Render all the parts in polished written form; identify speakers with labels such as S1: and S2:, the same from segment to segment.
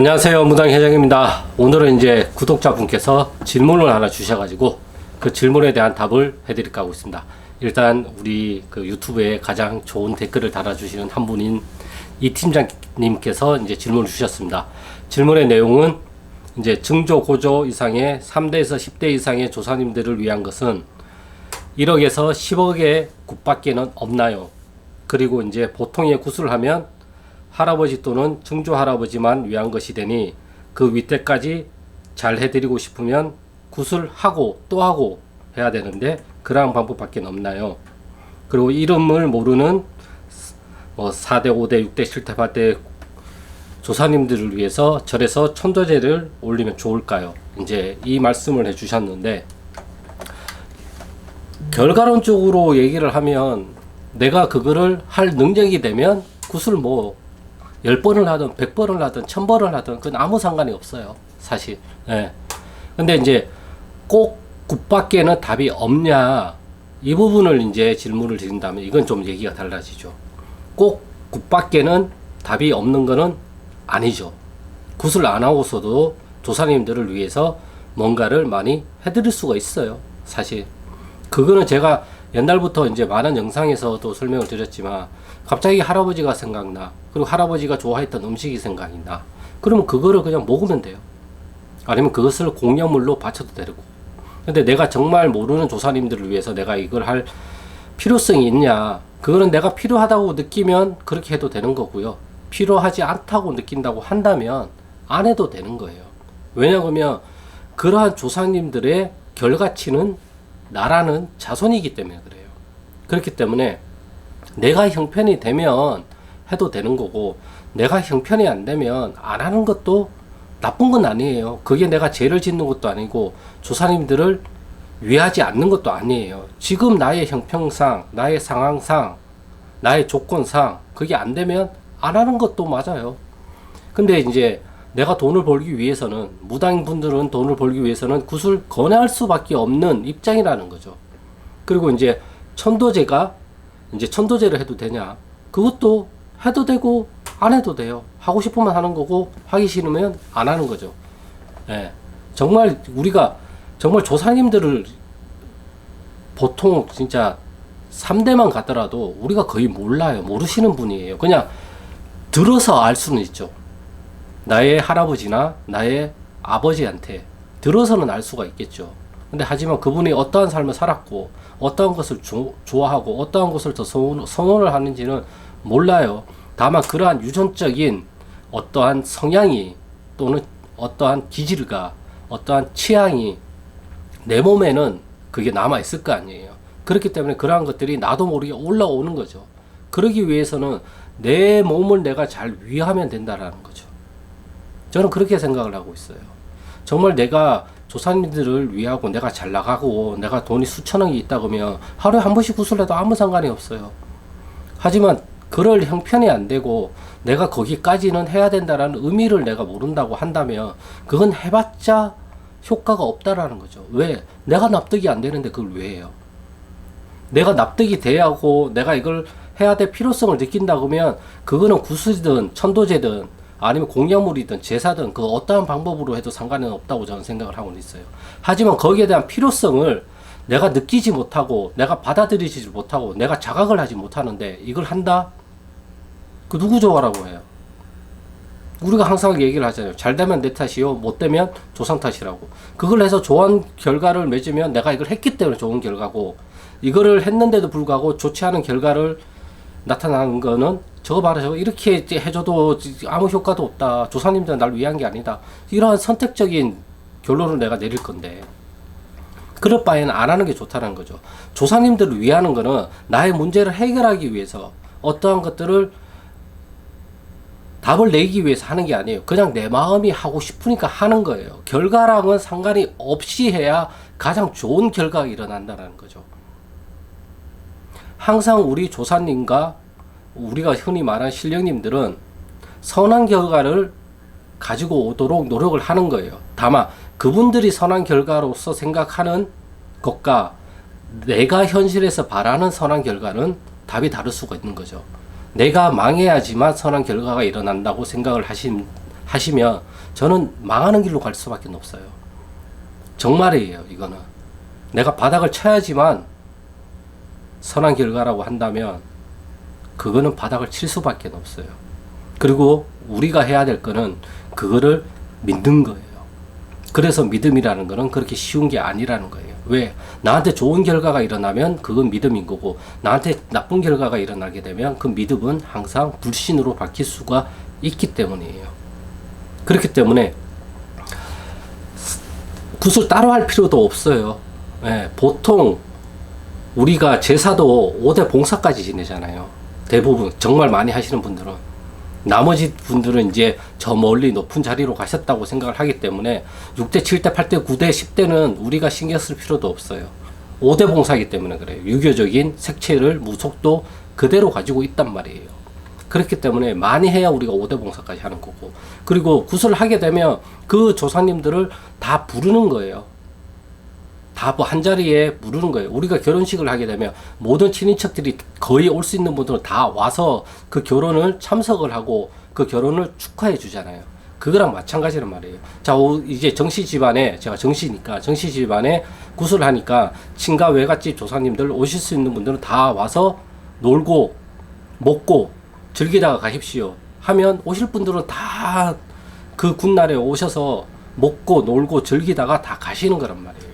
S1: 안녕하세요, 무당회장입니다. 오늘은 이제 구독자분께서 질문을 하나 주셔가지고 그 질문에 대한 답을 해드릴까 하고 있습니다. 일단 우리 그 유튜브에 가장 좋은 댓글을 달아주시는 한 분인 이 팀장님께서 이제 질문을 주셨습니다. 질문의 내용은 이제 증조 고조 이상의 3대에서 10대 이상의 조사님들을 위한 것은 1억에서 10억의 굿밖에는 없나요? 그리고 이제 보통의 굿을 하면 할아버지 또는 증조 할아버지만 위한 것이 되니 그 윗대까지 잘 해드리고 싶으면 굿을 하고 또 하고 해야 되는데 그러한 방법밖에 없나요? 그리고 이름을 모르는 4대, 5대, 6대, 7대, 8대 조사님들을 위해서 절에서 천도제를 올리면 좋을까요? 이제 이 말씀을 해주셨는데, 결과론적으로 얘기를 하면 내가 그거를 할 능력이 되면 굿을 10번을 하든 100번을 하든 1000번을 하든 그건 아무 상관이 없어요, 사실. 예. 근데 이제 꼭 굿밖에는 답이 없냐, 이 부분을 이제 질문을 드린다면 이건 좀 얘기가 달라지죠. 꼭 굿밖에는 답이 없는 거는 아니죠. 굿을 안 하고서도 조사님들을 위해서 뭔가를 많이 해드릴 수가 있어요, 사실. 그거는 제가 옛날부터 이제 많은 영상에서도 설명을 드렸지만, 갑자기 할아버지가 생각나, 그리고 할아버지가 좋아했던 음식이 생각이 나, 그러면 그거를 그냥 먹으면 돼요. 아니면 그것을 공양물로 바쳐도 되고. 근데 내가 정말 모르는 조사님들을 위해서 내가 이걸 할 필요성이 있냐, 그거는 내가 필요하다고 느끼면 그렇게 해도 되는 거고요. 필요하지 않다고 느낀다고 한다면 안 해도 되는 거예요. 왜냐하면 그러한 조사님들의 결과치는 나라는 자손이기 때문에 그래요. 그렇기 때문에 내가 형편이 되면 해도 되는 거고, 내가 형편이 안 되면 안 하는 것도 나쁜 건 아니에요. 그게 내가 죄를 짓는 것도 아니고 조사님들을 위하지 않는 것도 아니에요. 지금 나의 형평상, 나의 상황상, 나의 조건상 그게 안 되면 안 하는 것도 맞아요. 근데 이제 내가 돈을 벌기 위해서는, 무당분들은 돈을 벌기 위해서는 굿을 권할 수밖에 없는 입장이라는 거죠. 그리고 이제 천도제가 이제 천도제를 해도 되냐? 그것도 해도 되고 안 해도 돼요. 하고 싶으면 하는 거고 하기 싫으면 안 하는 거죠. 예. 정말 우리가 정말 조사님들을 보통 진짜 3대만 가더라도 우리가 거의 몰라요. 모르시는 분이에요. 그냥 들어서 알 수는 있죠. 나의 할아버지나 나의 아버지한테 들어서는 알 수가 있겠죠. 근데 하지만 그분이 어떠한 삶을 살았고 어떠한 것을 좋아하고 어떠한 것을 더 선호를 하는지는 몰라요. 다만 그러한 유전적인 어떠한 성향이 또는 어떠한 기질과 어떠한 취향이 내 몸에는 그게 남아 있을 거 아니에요. 그렇기 때문에 그러한 것들이 나도 모르게 올라오는 거죠. 그러기 위해서는 내 몸을 내가 잘 위하면 된다라는 거죠. 저는 그렇게 생각을 하고 있어요. 정말 내가 조사님들을 위하고 내가 잘 나가고 내가 돈이 수천억이 있다 그러면 하루에 한 번씩 굿을 해도 아무 상관이 없어요. 하지만 그럴 형편이 안 되고 내가 거기까지는 해야 된다라는 의미를 내가 모른다고 한다면 그건 해봤자 효과가 없다라는 거죠. 왜? 내가 납득이 안 되는데 그걸 왜 해요? 내가 납득이 돼야 하고 내가 이걸 해야 될 필요성을 느낀다 그러면 그거는 굿이든 천도제든 아니면 공양물이든 제사든 그 어떠한 방법으로 해도 상관은 없다고 저는 생각을 하고 있어요. 하지만 거기에 대한 필요성을 내가 느끼지 못하고 내가 받아들이지 못하고 내가 자각을 하지 못하는데 이걸 한다? 그 누구 좋아라고 해요? 우리가 항상 얘기를 하잖아요. 잘 되면 내 탓이요, 못 되면 조상 탓이라고. 그걸 해서 좋은 결과를 맺으면 내가 이걸 했기 때문에 좋은 결과고, 이거를 했는데도 불구하고 좋지 않은 결과를 나타나는 거는 저거 봐라, 저거 이렇게 해줘도 아무 효과도 없다, 조사님들은 날 위한 게 아니다, 이러한 선택적인 결론을 내가 내릴 건데 그럴 바에는 안 하는 게 좋다는 거죠. 조사님들을 위하는 거는 나의 문제를 해결하기 위해서 어떠한 것들을 답을 내기 위해서 하는 게 아니에요. 그냥 내 마음이 하고 싶으니까 하는 거예요. 결과랑은 상관이 없이 해야 가장 좋은 결과가 일어난다는 거죠. 항상 우리 조사님과 우리가 흔히 말하는 신령님들은 선한 결과를 가지고 오도록 노력을 하는 거예요. 다만 그분들이 선한 결과로서 생각하는 것과 내가 현실에서 바라는 선한 결과는 답이 다를 수가 있는 거죠. 내가 망해야지만 선한 결과가 일어난다고 생각을 하시면 저는 망하는 길로 갈 수밖에 없어요. 정말이에요. 이거는 내가 바닥을 쳐야지만 선한 결과라고 한다면 그거는 바닥을 칠 수밖에 없어요. 그리고 우리가 해야 될 거는 그거를 믿는 거예요. 그래서 믿음이라는 거는 그렇게 쉬운 게 아니라는 거예요. 왜? 나한테 좋은 결과가 일어나면 그건 믿음인 거고, 나한테 나쁜 결과가 일어나게 되면 그 믿음은 항상 불신으로 바뀔 수가 있기 때문이에요. 그렇기 때문에 굿을 따로 할 필요도 없어요. 예, 보통 우리가 제사도 5대 봉사까지 지내잖아요. 대부분 정말 많이 하시는 분들은. 나머지 분들은 이제 저 멀리 높은 자리로 가셨다고 생각을 하기 때문에 6대, 7대, 8대, 9대, 10대는 우리가 신경 쓸 필요도 없어요. 5대 봉사이기 때문에 그래요. 유교적인 색채를 무속도 그대로 가지고 있단 말이에요. 그렇기 때문에 많이 해야 우리가 5대 봉사까지 하는 거고, 그리고 굿을 하게 되면 그 조상님들을 다 부르는 거예요. 다 한 자리에 부르는 거예요. 우리가 결혼식을 하게 되면 모든 친인척들이 거의 올 수 있는 분들은 다 와서 그 결혼을 참석을 하고 그 결혼을 축하해 주잖아요. 그거랑 마찬가지란 말이에요. 자, 이제 정씨 집안에, 제가 정씨니까 정씨 집안에 굿을 하니까 친가 외갓집 조상님들 오실 수 있는 분들은 다 와서 놀고 먹고 즐기다가 가십시오 하면 오실 분들은 다 그 굿날에 오셔서 먹고 놀고 즐기다가 다 가시는 거란 말이에요.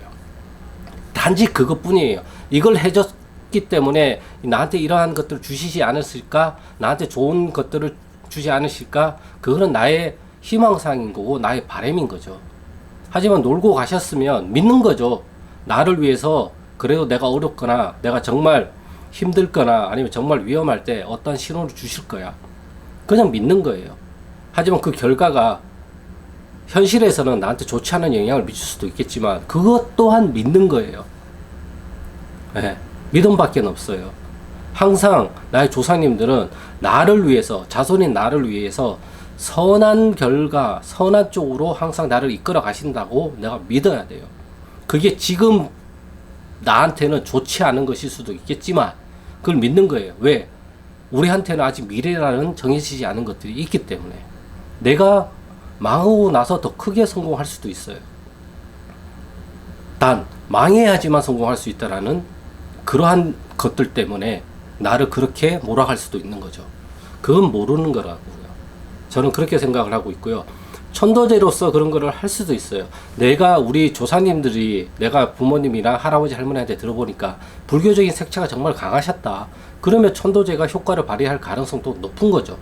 S1: 단지 그것뿐이에요. 이걸 해줬기 때문에 나한테 이러한 것들을 주시지 않았을까? 나한테 좋은 것들을 주지 않으실까? 그거는 나의 희망사항인 거고 나의 바람인 거죠. 하지만 놀고 가셨으면 믿는 거죠. 나를 위해서 그래도 내가 어렵거나 내가 정말 힘들거나 아니면 정말 위험할 때 어떤 신호를 주실 거야. 그냥 믿는 거예요. 하지만 그 결과가 현실에서는 나한테 좋지 않은 영향을 미칠 수도 있겠지만 그것 또한 믿는 거예요. 네, 믿음밖에 없어요. 항상 나의 조상님들은 나를 위해서, 자손인 나를 위해서 선한 결과, 선한 쪽으로 항상 나를 이끌어 가신다고 내가 믿어야 돼요. 그게 지금 나한테는 좋지 않은 것일 수도 있겠지만 그걸 믿는 거예요. 왜? 우리한테는 아직 미래라는 정해지지 않은 것들이 있기 때문에. 내가 망하고 나서 더 크게 성공할 수도 있어요. 단 망해야지만 성공할 수 있다라는 그러한 것들 때문에 나를 그렇게 몰아갈 수도 있는 거죠. 그건 모르는 거라고요. 저는 그렇게 생각을 하고 있고요. 천도제로서 그런 거를 할 수도 있어요. 내가 우리 조상님들이, 내가 부모님이나 할아버지 할머니한테 들어보니까 불교적인 색채가 정말 강하셨다. 그러면 천도제가 효과를 발휘할 가능성도 높은 거죠.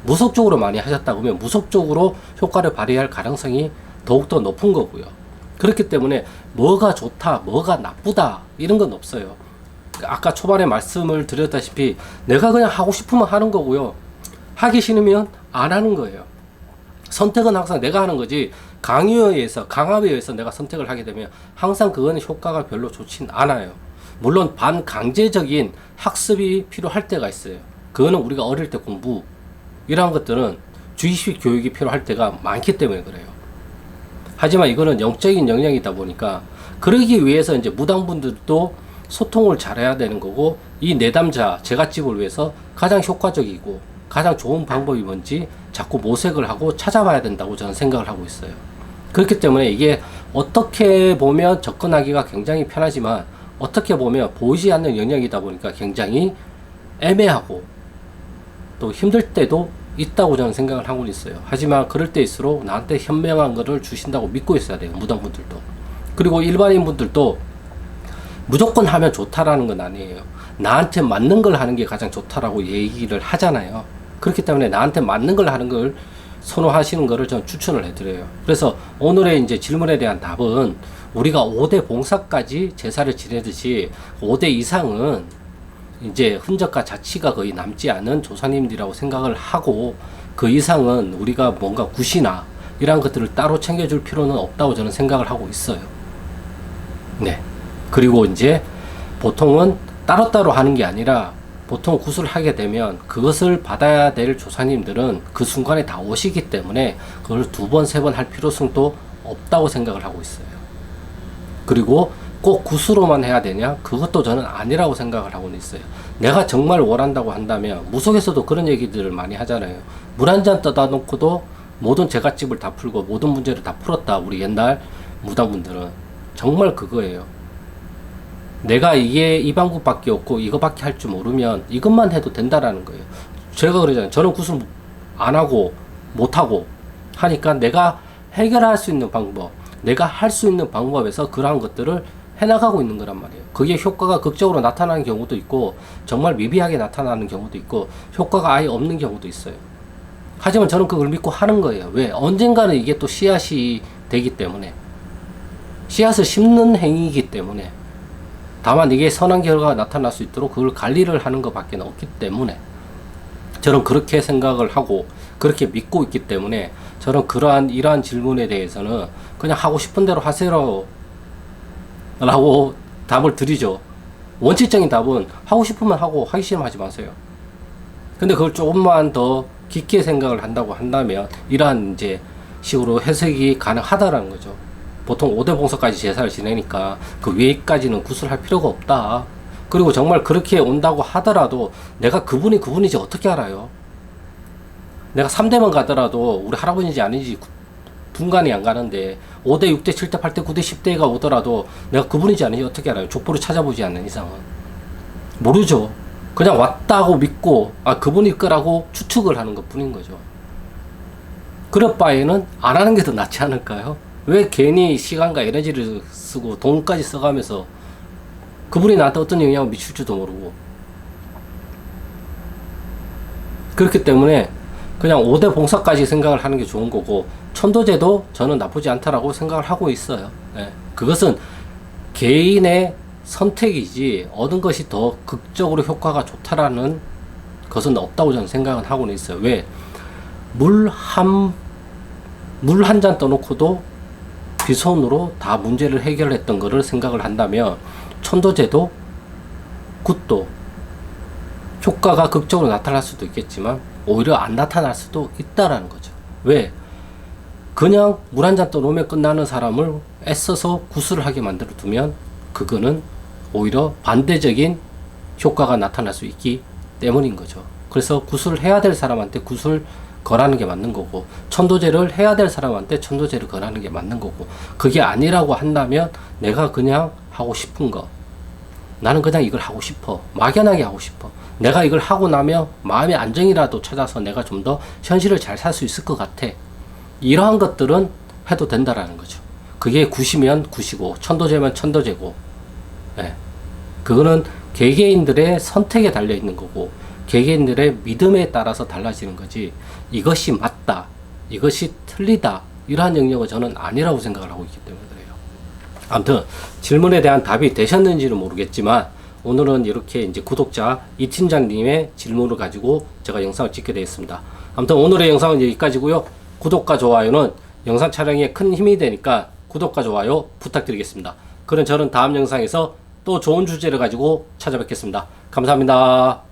S1: 무속적으로 많이 하셨다 그러면 무속적으로 효과를 발휘할 가능성이 더욱더 높은 거고요. 그렇기 때문에 뭐가 좋다, 뭐가 나쁘다 이런 건 없어요. 아까 초반에 말씀을 드렸다시피 내가 그냥 하고 싶으면 하는 거고요. 하기 싫으면 안 하는 거예요. 선택은 항상 내가 하는 거지 강요에 의해서, 강압에 의해서 내가 선택을 하게 되면 항상 그거는 효과가 별로 좋진 않아요. 물론 반강제적인 학습이 필요할 때가 있어요. 그거는 우리가 어릴 때 공부 이러한 것들은 주의식 교육이 필요할 때가 많기 때문에 그래요. 하지만 이거는 영적인 영역이다 보니까 그러기 위해서 이제 무당분들도 소통을 잘해야 되는 거고, 이 내담자 제갓집을 위해서 가장 효과적이고 가장 좋은 방법이 뭔지 자꾸 모색을 하고 찾아봐야 된다고 저는 생각을 하고 있어요. 그렇기 때문에 이게 어떻게 보면 접근하기가 굉장히 편하지만 어떻게 보면 보이지 않는 영역이다 보니까 굉장히 애매하고 또 힘들 때도 있다고 저는 생각을 하고 있어요. 하지만 그럴 때일수록 나한테 현명한 거를 주신다고 믿고 있어야 돼요. 무당분들도. 그리고 일반인 분들도 무조건 하면 좋다라는 건 아니에요. 나한테 맞는 걸 하는 게 가장 좋다라고 얘기를 하잖아요. 그렇기 때문에 나한테 맞는 걸 하는 걸 선호하시는 거를 저는 추천을 해드려요. 그래서 오늘의 이제 질문에 대한 답은 우리가 5대 봉사까지 제사를 지내듯이 5대 이상은 이제 흔적과 자취가 거의 남지 않은 조상님들이라고 생각을 하고 그 이상은 우리가 뭔가 굿이나 이런 것들을 따로 챙겨줄 필요는 없다고 저는 생각을 하고 있어요. 네. 그리고 이제 보통은 따로따로 하는 게 아니라 보통 굿을 하게 되면 그것을 받아야 될 조상님들은 그 순간에 다 오시기 때문에 그걸 2번, 3번 할 필요성도 없다고 생각을 하고 있어요. 그리고 꼭 굿으로만 해야 되냐? 그것도 저는 아니라고 생각을 하고 있어요. 내가 정말 원한다고 한다면 무속에서도 그런 얘기들을 많이 하잖아요. 물 한 잔 떠다 놓고도 모든 제갓집을 다 풀고 모든 문제를 다 풀었다. 우리 옛날 무당분들은 정말 그거예요. 내가 이게 이 방법밖에 없고 이거밖에 할 줄 모르면 이것만 해도 된다라는 거예요. 제가 그러잖아요. 저는 구슬 안 하고 못 하고 하니까 내가 해결할 수 있는 방법, 내가 할 수 있는 방법에서 그러한 것들을 해나가고 있는 거란 말이에요. 그게 효과가 극적으로 나타나는 경우도 있고 정말 미비하게 나타나는 경우도 있고 효과가 아예 없는 경우도 있어요. 하지만 저는 그걸 믿고 하는 거예요. 왜? 언젠가는 이게 또 씨앗이 되기 때문에, 씨앗을 심는 행위이기 때문에, 다만 이게 선한 결과가 나타날 수 있도록 그걸 관리를 하는 것밖에 없기 때문에 저는 그렇게 생각을 하고 그렇게 믿고 있기 때문에 저는 이러한 질문에 대해서는 그냥 하고 싶은 대로 하세요 라고 답을 드리죠. 원칙적인 답은 하고 싶으면 하고 하기 싫으면 하지 마세요. 근데 그걸 조금만 더 깊게 생각을 한다고 한다면 이러한 이제 식으로 해석이 가능하다라는 거죠. 보통 5대 봉사까지 제사를 지내니까 그 외까지는 구슬할 필요가 없다. 그리고 정말 그렇게 온다고 하더라도 내가 그분인지 어떻게 알아요? 내가 3대만 가더라도 우리 할아버지인지 아닌지 분간이 안 가는데 5대, 6대, 7대, 8대, 9대, 10대가 오더라도 내가 그분인지 아닌지 어떻게 알아요? 족보를 찾아보지 않는 이상은. 모르죠. 그냥 왔다고 믿고 그분일 거라고 추측을 하는 것 뿐인 거죠. 그럴 바에는 안 하는 게 더 낫지 않을까요? 왜 괜히 시간과 에너지를 쓰고 돈까지 써가면서 그분이 나한테 어떤 영향을 미칠지도 모르고. 그렇기 때문에 그냥 5대 봉사까지 생각을 하는 게 좋은 거고, 천도제도 저는 나쁘지 않다라고 생각을 하고 있어요. 예. 그것은 개인의 선택이지 얻은 것이 더 극적으로 효과가 좋다라는 것은 없다고 저는 생각은 하고는 있어요. 왜? 물 한 잔 떠놓고도 빈손으로 다 문제를 해결했던 거를 생각을 한다면 천도제도 굿도 효과가 극적으로 나타날 수도 있겠지만 오히려 안 나타날 수도 있다라는 거죠. 왜? 그냥 물 한 잔 떠놓으면 끝나는 사람을 애써서 구슬을 하게 만들어 두면 그거는 오히려 반대적인 효과가 나타날 수 있기 때문인 거죠. 그래서 구슬을 해야 될 사람한테 구슬 권하는 게 맞는 거고, 천도제를 해야 될 사람한테 천도제를 권하는 게 맞는 거고, 그게 아니라고 한다면 내가 그냥 하고 싶은 거, 나는 그냥 이걸 하고 싶어, 막연하게 하고 싶어, 내가 이걸 하고 나면 마음의 안정이라도 찾아서 내가 좀 더 현실을 잘 살 수 있을 것 같아, 이러한 것들은 해도 된다라는 거죠. 그게 굿이면 굿이고 천도제면 천도제고, 예. 그거는 개개인들의 선택에 달려 있는 거고 개개인들의 믿음에 따라서 달라지는 거지, 이것이 맞다, 이것이 틀리다, 이러한 영역은 저는 아니라고 생각을 하고 있기 때문에 그래요. 아무튼 질문에 대한 답이 되셨는지는 모르겠지만 오늘은 이렇게 이제 구독자 이 팀장님의 질문을 가지고 제가 영상을 찍게 되었습니다. 아무튼 오늘의 영상은 여기까지고요. 구독과 좋아요는 영상 촬영에 큰 힘이 되니까 구독과 좋아요 부탁드리겠습니다. 그럼 저는 다음 영상에서 또 좋은 주제를 가지고 찾아뵙겠습니다. 감사합니다.